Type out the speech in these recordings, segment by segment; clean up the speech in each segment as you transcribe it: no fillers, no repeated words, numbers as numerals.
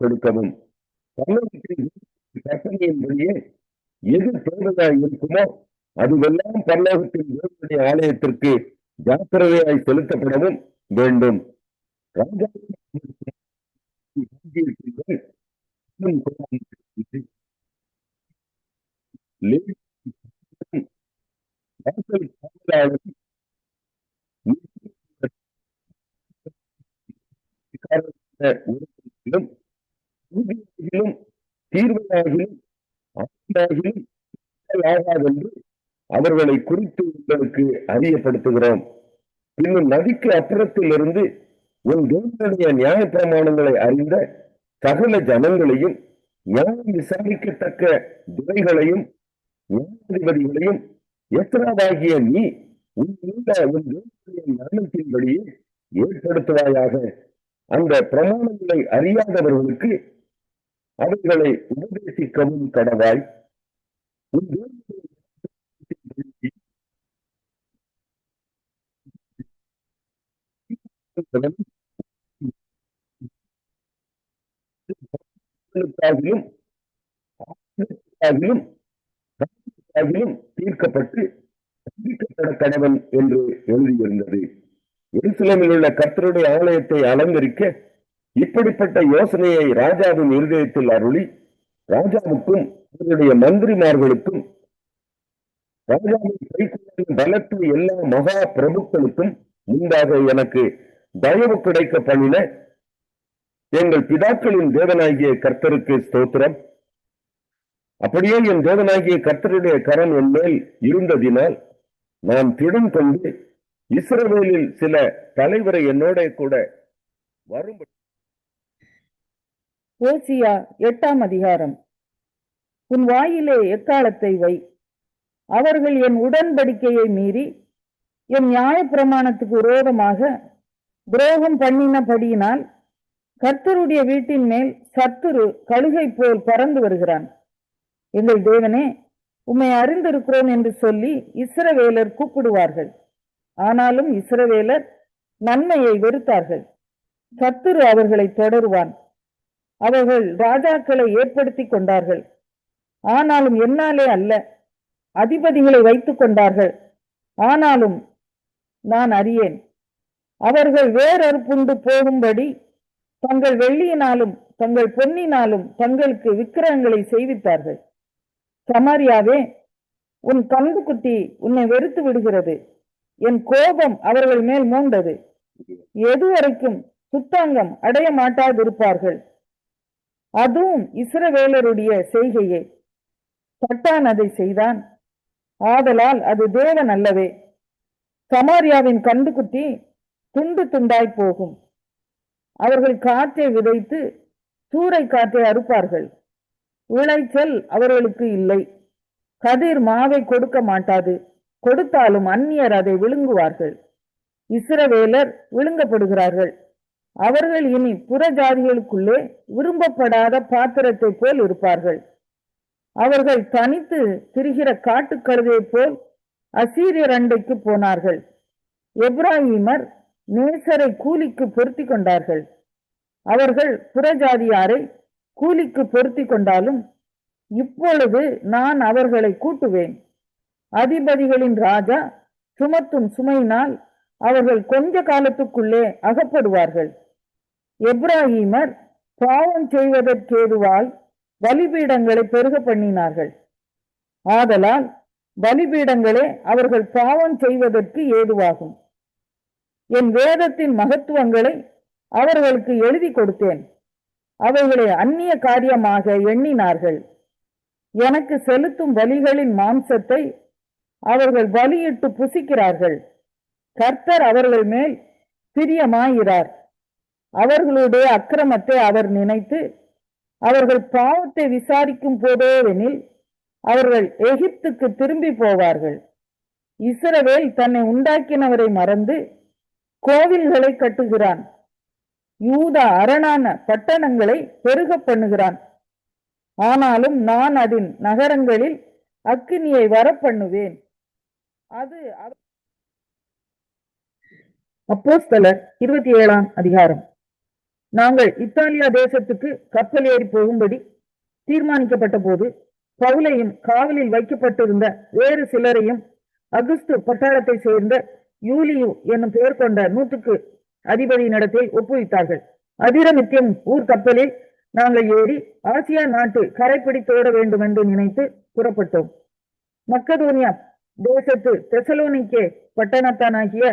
கொடுக்கவும் கற்பனையின்படியே எது தேவையாய் இருக்குமோ அதுவெல்லாம் பரலோகத்தின் தேவனுடைய ஆலயத்திற்கு ஜாக்கிரதையாய் செலுத்தப்படவும் வேண்டும். தீர்வையாகிலும் ஆகாதென்று அவர்களை குறித்து உங்களுக்கு அறியப்படுத்துகிறோம். இன்னும் நதிக்கு அப்புறத்தில் இருந்து உன் தேவனுடைய நியாய பிரமாணங்களை அறிந்த சகல ஜனங்களையும் நியாயம் விசாரிக்கத்தக்க துறைகளையும் நியாயாதிபதிகளையும் எஸ்ராவாகிய நீ உன் தேவனுடைய ஞானத்தின்படியே ஏற்படுத்துவாயாக. அந்த பிரமாணங்களை அறியாதவர்களுக்கு அவர்களை உபதேசிக்கவும் கடவாய். உன் தீர்க்கப்பட்டு கடவன் என்று எழுதியிருந்தது. எருசலேமில் உள்ள கர்த்தருடைய ஆலயத்தை அலங்கரிக்க இப்படிப்பட்ட யோசனையை ராஜாவின் இருதயத்தில் அருளி ராஜாவுக்கும் அவருடைய மந்திரிமார்களுக்கும் ராஜாவின் பலத்த எல்லா மகா பிரபுக்களுக்கும் முன்பாக எனக்கு தயவு கிடைக்க பண்ணின எங்கள் பிதாக்களின் தேவனாகிய கர்த்தருக்கு ஸ்தோத்திரம். அப்படியே என் தேவனாகிய கர்த்தருடைய கரம் என் மேல் இருந்ததினால் நான் திடம் கொண்டு இஸ்ரவேலில் சில தலைவரை என்னோட கூட வரும். ஓசியா 8ஆம் அதிகாரம். உன் வாயிலே எக்காலத்தை வை. அவர்கள் என் உடன்படிக்கையை மீறி என் நியாய பிரமாணத்துக்கு விரோதமாக துரோகம் பண்ணினபடியினால் கர்த்தருடைய வீட்டின் மேல் சத்துரு கழுகை போல் பறந்து வருகிறான். எங்கள் தேவனே, உம்மை அறிந்திருக்கிறோம் என்று சொல்லி இஸ்ரவேலர் கூப்பிடுவார்கள். ஆனாலும் இஸ்ரவேலர் நன்மையை வெறுத்தார்கள். சத்துரு அவர்களை தொடருவான். அவர்கள் ராஜாக்களை ஏற்படுத்தி கொண்டார்கள், ஆனாலும் என்னாலே அல்ல. அதிபதிகளை வைத்துக் கொண்டார்கள், ஆனாலும் நான் அறியேன். அவர்கள் வேறறுப்புண்டு போகும்படி தங்கள் வெள்ளியினாலும் தங்கள் பொன்னினாலும் தங்களுக்கு விக்கிரகங்களை செய்வித்தார்கள். சமாரியாவே, உன் கந்துக்குட்டி உன்னை வெறுத்து விடுகிறது. என் கோபம் அவர்கள் மேல் மூண்டது. எதுவரைக்கும் சுத்தாங்கம் அடைய மாட்டாதிருப்பார்கள்? அதுவும் இஸ்ரவேலருடைய செய்கையே. சட்டான் அதை செய்தான், ஆதலால் அது தேவன் அல்லவே. சமாரியாவின் கண்டுகுட்டி துண்டு துண்டாய் போகும். அவர்கள் காற்றை விதைத்து சூறை காற்றை அறுப்பார்கள். விளைச்சல் அவர்களுக்கு இல்லை. கதிர் மாவை கொடுக்க மாட்டாது. கொடுத்தாலும் அந்நியர் அதை விழுங்குவார்கள். இஸ்ரவேலர் விழுங்கப்படுகிறார்கள். அவர்கள் இனி புற ஜாதிகளுக்குள்ளே விரும்பப்படாத பாத்திரத்தை போல் இருப்பார்கள். அவர்கள் தனித்து திரிகிற காட்டுக்கழுதை போல் அசீரியர் அண்டைக்கு போனார்கள். எப்ராஹிமர் நேசரை கூலிக்கு பொருத்தி கொண்டார்கள். அவர்கள் புறஜாதியாரை கூலிக்கு பொருத்தி கொண்டாலும் இப்பொழுது நான் அவர்களை கூட்டுவேன். அதிபதிகளின் ராஜா சுமத்தும் சுமையினால் அவர்கள் கொஞ்ச காலத்துக்குள்ளே அகப்படுவார்கள். எப்ராஹிமர் பாவம் செய்வதற்கேதுவாய் பலிபீடங்களை பெருக பண்ணினார்கள். ஆதலால் பலிபீடங்களே அவர்கள் பாவம் செய்வதற்கு ஏதுவாகும். என் வேதத்தின் மகத்துவங்களை அவர்களுக்கு எழுதி கொடுத்தேன். அவைகளை அந்நிய காரியமாக எண்ணினார்கள். எனக்கு செலுத்தும் பலிகளின் மாம்சத்தை அவர்கள் பலியிட்டு புசிக்கிறார்கள். கர்த்தர் அவர்கள் மேல் பிரியமாயிரார். அவர்களுடைய அக்கிரமத்தை அவர் நினைத்து அவர்கள் பாவத்தை விசாரிக்கும் போதோவெனில் அவர்கள் எகிப்துக்கு திரும்பி போவார்கள். இஸ்ரவேல் தன்னை உண்டாக்கினவரை மறந்து கோவில்களை கட்டுகிறான். யூதா அரணான பட்டணங்களை பெருக பண்ணுகிறான். ஆனாலும் நான் அதன் நகரங்களில் அக்கினியை வரப்பண்ணுவேன். அது அப்போஸ்தலர் 27ஆம் அதிகாரம். நாங்கள் இத்தாலியா தேசத்துக்கு கப்பல் ஏறி போகும்படி தீர்மானிக்கப்பட்ட போது பவுலையும் காவலில் வைக்கப்பட்டிருந்த வேறு சிலரையும் அகுஸ்து பட்டாளத்தை சேர்ந்த யூலியு என்னும் பெயர் கொண்ட நூற்றுக்கு அதிபதியினிடத்தில் ஒப்புவித்தார்கள். அதிரமித்தியம் ஊர் கப்பலில் நாங்கள் ஏறி ஆசியா நாட்டு கரைப்பிடித்தோட வேண்டும் என்று நினைத்து புறப்பட்டோம். மக்கதோனியா தேசத்து தெசலோனிக்கே பட்டணத்தானாகிய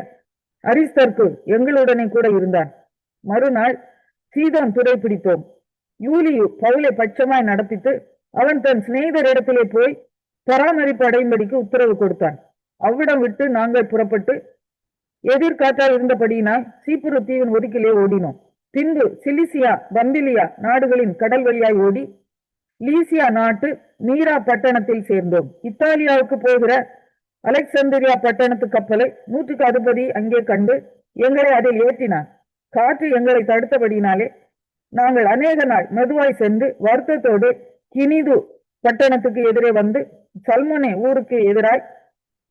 அரிஸ்தர்க்கு எங்களுடனே கூட இருந்தான். மறுநாள் சீதோன் துறை பிடித்தோம். யூலியு பவுலை பட்சமாய் நடத்தித்து அவன் தன் சிநேகிதரிடத்திலே போய் பராமரிப்பு அடையும்படிக்கு உத்தரவு கொடுத்தான். அவ்விடம் விட்டு நாங்கள் புறப்பட்டு எதிர்காற்றால் இருந்தபடியினால் சீப்புரு தீவின் ஒதுக்கிலே ஓடினோம். பின்பு சிலிசியா பம்பிலியா நாடுகளின் கடல் வழியாய் ஓடி லீசியா நாட்டு மீரா பட்டணத்தில் சேர்ந்தோம். இத்தாலியாவுக்கு போகிற அலெக்சாந்திரியா பட்டணத்து கப்பலை நூற்றுக்கு அதிபதி அங்கே கண்டு எங்களை அதில் ஏற்றினான். காற்று எங்களை தடுத்தபடினாலே நாங்கள் அநேக நாள் மெதுவாய் சென்று வருத்தத்தோடு கினிது பட்டணத்துக்கு எதிரே வந்து சல்மோனே ஊருக்கு எதிராய்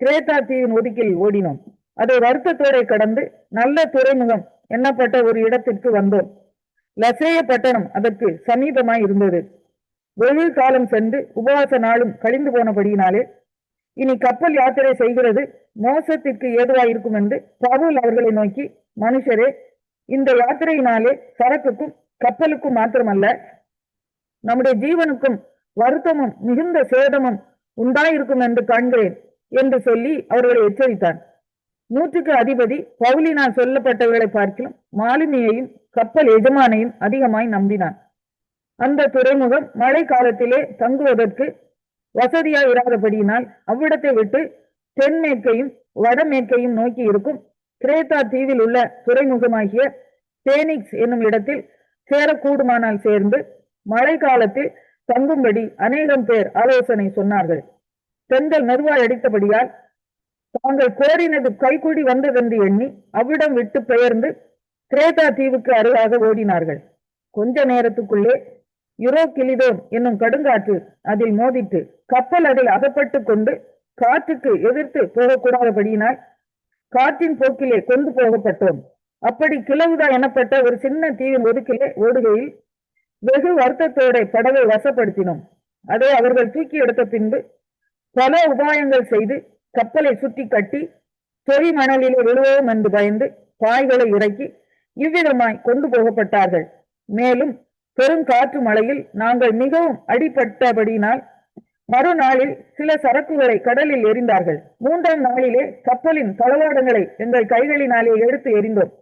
கிரேத்தா தீவின் ஒதுக்கில் ஓடினோம். அதை வருத்தத்தோட கடந்து நல்ல துறைமுகம் எண்ணப்பட்ட ஒரு இடத்திற்கு வந்தோம். லசேய பட்டணம் அதற்கு சமீபமாய் இருந்தது. வெகு காலம் சென்று உபவாச நாளும் கழிந்து போனபடியினாலே இனி கப்பல் யாத்திரை செய்கிறது மோசத்திற்கு ஏதுவாய் இருக்கும் என்று பவுல் அவர்களை நோக்கி, மனுஷரே, இந்த யாத்திரையினாலே சரக்குக்கும் கப்பலுக்கும் மாத்திரமல்ல நம்முடைய ஜீவனுக்கும் வருத்தமும் மிகுந்த சேதமும் உண்டாயிருக்கும் என்று காண்கிறேன் என்று சொல்லி அவர்களை எச்சரித்தான். நூற்றுக்கு அதிபதி பவுலினால் சொல்லப்பட்டவர்களை பார்க்கிலும் மாலுமியையும் கப்பல் எஜமானையும் அதிகமாய் நம்பினான். அந்த துறைமுகம் மழை காலத்திலே தங்குவதற்கு வசதியாய் இராதபடியினால் அவ்விடத்தை விட்டு தென்மேற்கையும் வடமேற்கையும் நோக்கி இருக்கும் கிரேத்தா தீவில் உள்ள துறைமுகமாகிய பேனிக்ஸ் என்னும் இடத்தில் சேரக்கூடுமானால் சேர்ந்து மழை காலத்தில் தங்கும்படி அநேகம் பேர் ஆலோசனை சொன்னார்கள். பெண்கள் மெதுவாய் அடித்தபடியால் தாங்கள் கோரினது கைகூடி வந்ததென்று எண்ணி அவ்விடம் விட்டு பெயர்ந்து கிரேத்தா தீவுக்கு அருகாக ஓடினார்கள். கொஞ்ச நேரத்துக்குள்ளே யுரோகிலிதோன் என்னும் கடுங்காற்று அதில் மோதிட்டு கப்பல் அதில் அகப்பட்டு கொண்டு காற்றுக்கு எதிர்த்து போகக்கூடாதபடியினால் காற்றின் போக்கிலே கொண்டு போகப்பட்டோம். அப்படி கிளவுதா எனப்பட்ட ஒரு சின்ன தீவின் ஒதுக்கிலே ஓடுகையில் வெகு வருத்தத்தோட படவை வசப்படுத்தினோம். அதை அவர்கள் தூக்கி எடுத்த பின்பு பல உபாயங்கள் செய்து கப்பலை சுற்றி கட்டி தொய் மணலிலே விழுவோம் என்று பயந்து பாய்களை இறக்கி இவ்விதமாய் கொண்டு போகப்பட்டார்கள். மேலும் பெரும் காற்று மழையில் நாங்கள் மிகவும் அடிபட்டபடியினால் மறுநாளில் சில சரக்குகளை கடலில் எறிந்தார்கள். 3ஆம் நாளிலே கப்பலின் தளவாடங்களை எங்கள் கைகளினாலே எடுத்து எறிந்தோம்.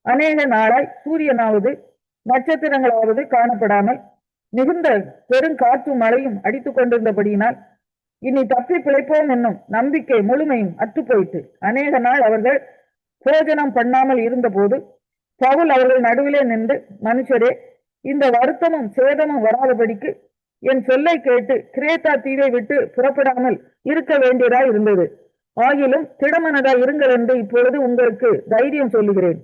அநேக நாளாய் சூரியனாவது நட்சத்திரங்களாவது காணப்படாமல் மிகுந்த பெரும் காற்று மழையும் அடித்துக் கொண்டிருந்தபடியினால் இனி தப்பி பிழைப்போம் என்னும் நம்பிக்கை முழுமையும் அற்றுப்போயிற்று. அநேக நாள் அவர்கள் போஜனம் பண்ணாமல் இருந்த போது பவுல் அவர்கள் நடுவிலே நின்று, மனுஷரே, இந்த வருத்தமும் சேதமும் வராதபடிக்கு என் சொல்லை கேட்டு கிரேத்தா தீவை விட்டு புறப்படாமல் இருக்க வேண்டியதாய் இருந்தது. ஆகிலும் திடமனதாய் இருங்கள் என்று இப்பொழுது உங்களுக்கு தைரியம் சொல்லுகிறேன்.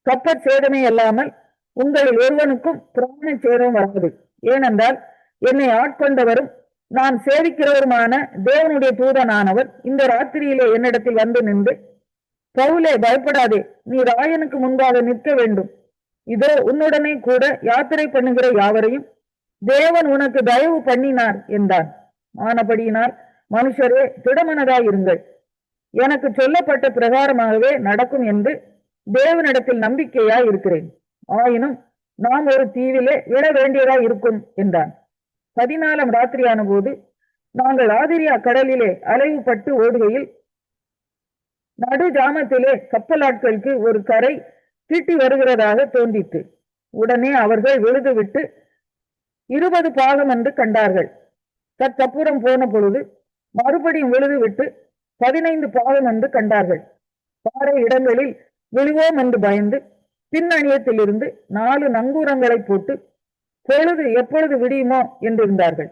கப்பற் சேதமே அல்லாமல் உங்களில் ஒருவனுக்கும் பிராண சேதம் வராது. ஏனென்றால் என்னை ஆட்கொண்டவரும் நான் சேவிக்கிறவருமான தேவனுடைய தூதனானவர் இந்த ராத்திரியிலே என்னிடத்தில் வந்து நின்று, பவுலே, பயப்படாதே, நீ ராயனுக்கு முன்பாக நிற்க வேண்டும். இதோ உன்னுடனே கூட யாத்திரை பண்ணுகிற யாவரையும் தேவன் உனக்கு தயவு பண்ணினார் என்றான். ஆனபடியினால் மனுஷரே, திடமனதாயிருங்கள். எனக்கு சொல்லப்பட்ட பிரகாரமாகவே நடக்கும் என்று தேவனிடத்தில் நம்பிக்கையாய் இருக்கிறேன். ஆயினும் நாம் ஒரு தீவிலே விட வேண்டியதாய் இருக்கும் என்றான். 14ஆம் ராத்திரியான போது நாங்கள் ஆதிரியா கடலிலே அலைவுபட்டு ஓடுகையில் நடு ஜாமத்திலே கப்பலாட்களுக்கு ஒரு கரை தீட்டி வருகிறதாக தோன்றிற்று. உடனே அவர்கள் விழுதுவிட்டு 20 பாகம் என்று கண்டார்கள். சற்றப்புறம் போன பொழுது மறுபடியும் விழுதுவிட்டு 15 பாகம் என்று கண்டார்கள். பாறை இடங்களில் விழுவோம் என்று பயந்து பின்னணியத்திலிருந்து 4 நங்கூரங்களை போட்டு பொழுது எப்பொழுது விடியுமோ என்றிருந்தார்கள்.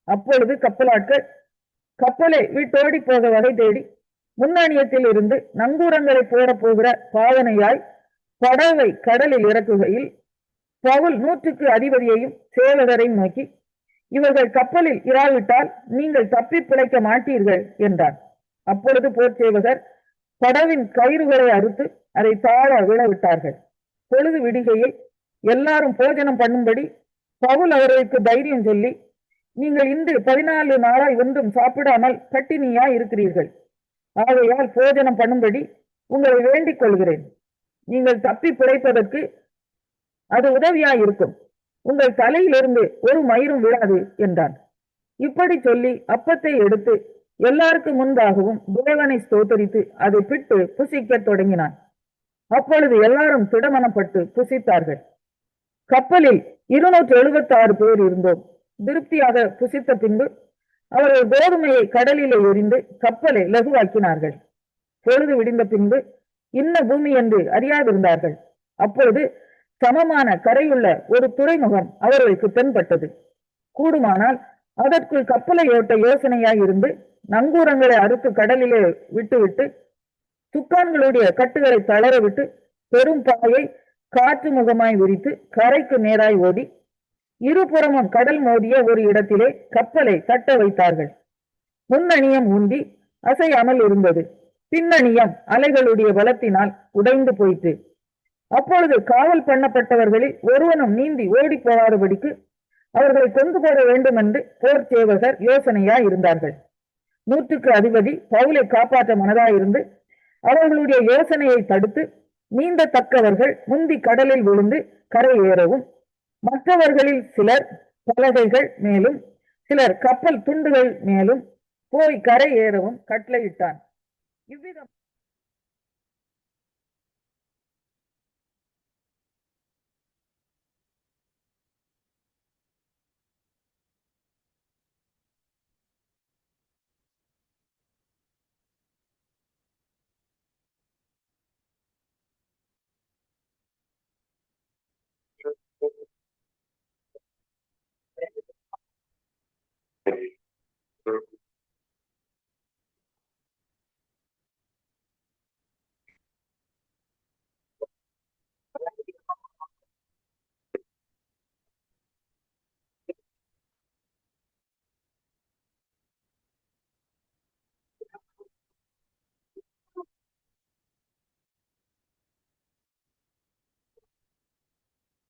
அப்பொழுது கப்பலாட்கள் கப்பலை விட்டோடி போக வகை தேடி முன்னணியத்தில் இருந்து நங்கூரங்களை போட போகிற பாவனையாய் படவை கடலில் இறக்குகையில் பவுல் 100க்கு அதிபதியையும் சேவகரையும் நோக்கி, இவர்கள் கப்பலில் இராவிட்டால் நீங்கள் தப்பி பிழைக்க மாட்டீர்கள் என்றார். அப்பொழுது போர்ச்சேவகர் படவின் கயிறுகளை அறுத்து அதை தாழ விழவிட்டார்கள். பொழுது விடுகையில் எல்லாரும் போஜனம் பண்ணும்படி பவுல் அவர்களுக்கு தைரியம் சொல்லி, நீங்கள் இன்று 14 நாளாய் ஒன்றும் சாப்பிடாமல் பட்டினியா இருக்கிறீர்கள். ஆகையால் போஜனம் பண்ணும்படி உங்களை வேண்டிக் கொள்கிறேன். நீங்கள் தப்பி பிழைப்பதற்கு அது உதவியாய் இருக்கும். உங்கள் தலையிலிருந்து ஒரு மயிரும் விழாது என்றான். இப்படி சொல்லி அப்பத்தை எடுத்து எல்லாருக்கும் முன்பாகவும் தேவனை ஸ்தோத்தரித்து அதை பிட்டு புசிக்கத் தொடங்கினான். அப்பொழுது எல்லாரும் திடமனப்பட்டு புசித்தார்கள். கப்பலில் 276 பேர் இருந்தோம். திருப்தியாக புசித்த பின்பு அவர்கள் கோதுமையை கடலிலே எறிந்து கப்பலை லகுவாக்கினார்கள். பொழுது விடிந்த பின்பு இன்ன பூமி என்று அறியாதிருந்தார்கள். அப்பொழுது சமமான கரையுள்ள ஒரு துறைமுகம் அவர்களுக்கு தென்பட்டது. கூடுமானால் அதற்குள் கப்பலை ஓட்ட யோசனையாய் இருந்து நங்கூரங்களை அறுத்து கடலிலே விட்டுவிட்டு துக்கான்களுடைய கட்டுகளை தளர விட்டு பெரும் பாயை காற்று முகமாய் விரித்து கரைக்கு நேராய் ஓடி இருபுறமும் கடல் மோதிய ஒரு இடத்திலே கப்பலை தட்ட வைத்தார்கள். முன்னணியம் ஊன்றி அசையாமல் இருந்தது. பின்னணியம் அலைகளுடைய பலத்தினால் உடைந்து போயிற்று. அப்பொழுது காவல் பண்ணப்பட்டவர்களில் ஒருவனும் நீந்தி ஓடி போகாதபடிக்கு அவர்களை கொண்டு போக வேண்டும் என்று போர் சேவகர் யோசனையா இருந்தார்கள். 100க்கு அதிபதி பவுலை காப்பாற்ற மனதாயிருந்து அவர்களுடைய யோசனையை தடுத்து நீந்தத்தக்கவர்கள் முந்தி கடலில் விழுந்து கரை ஏறவும், மற்றவர்களில் சிலர் பலகைகள் மேலும் சிலர் கப்பல் துண்டுகள் மேலும் போய் கரை ஏறவும் கட்டளையிட்டான். இவ்விதம்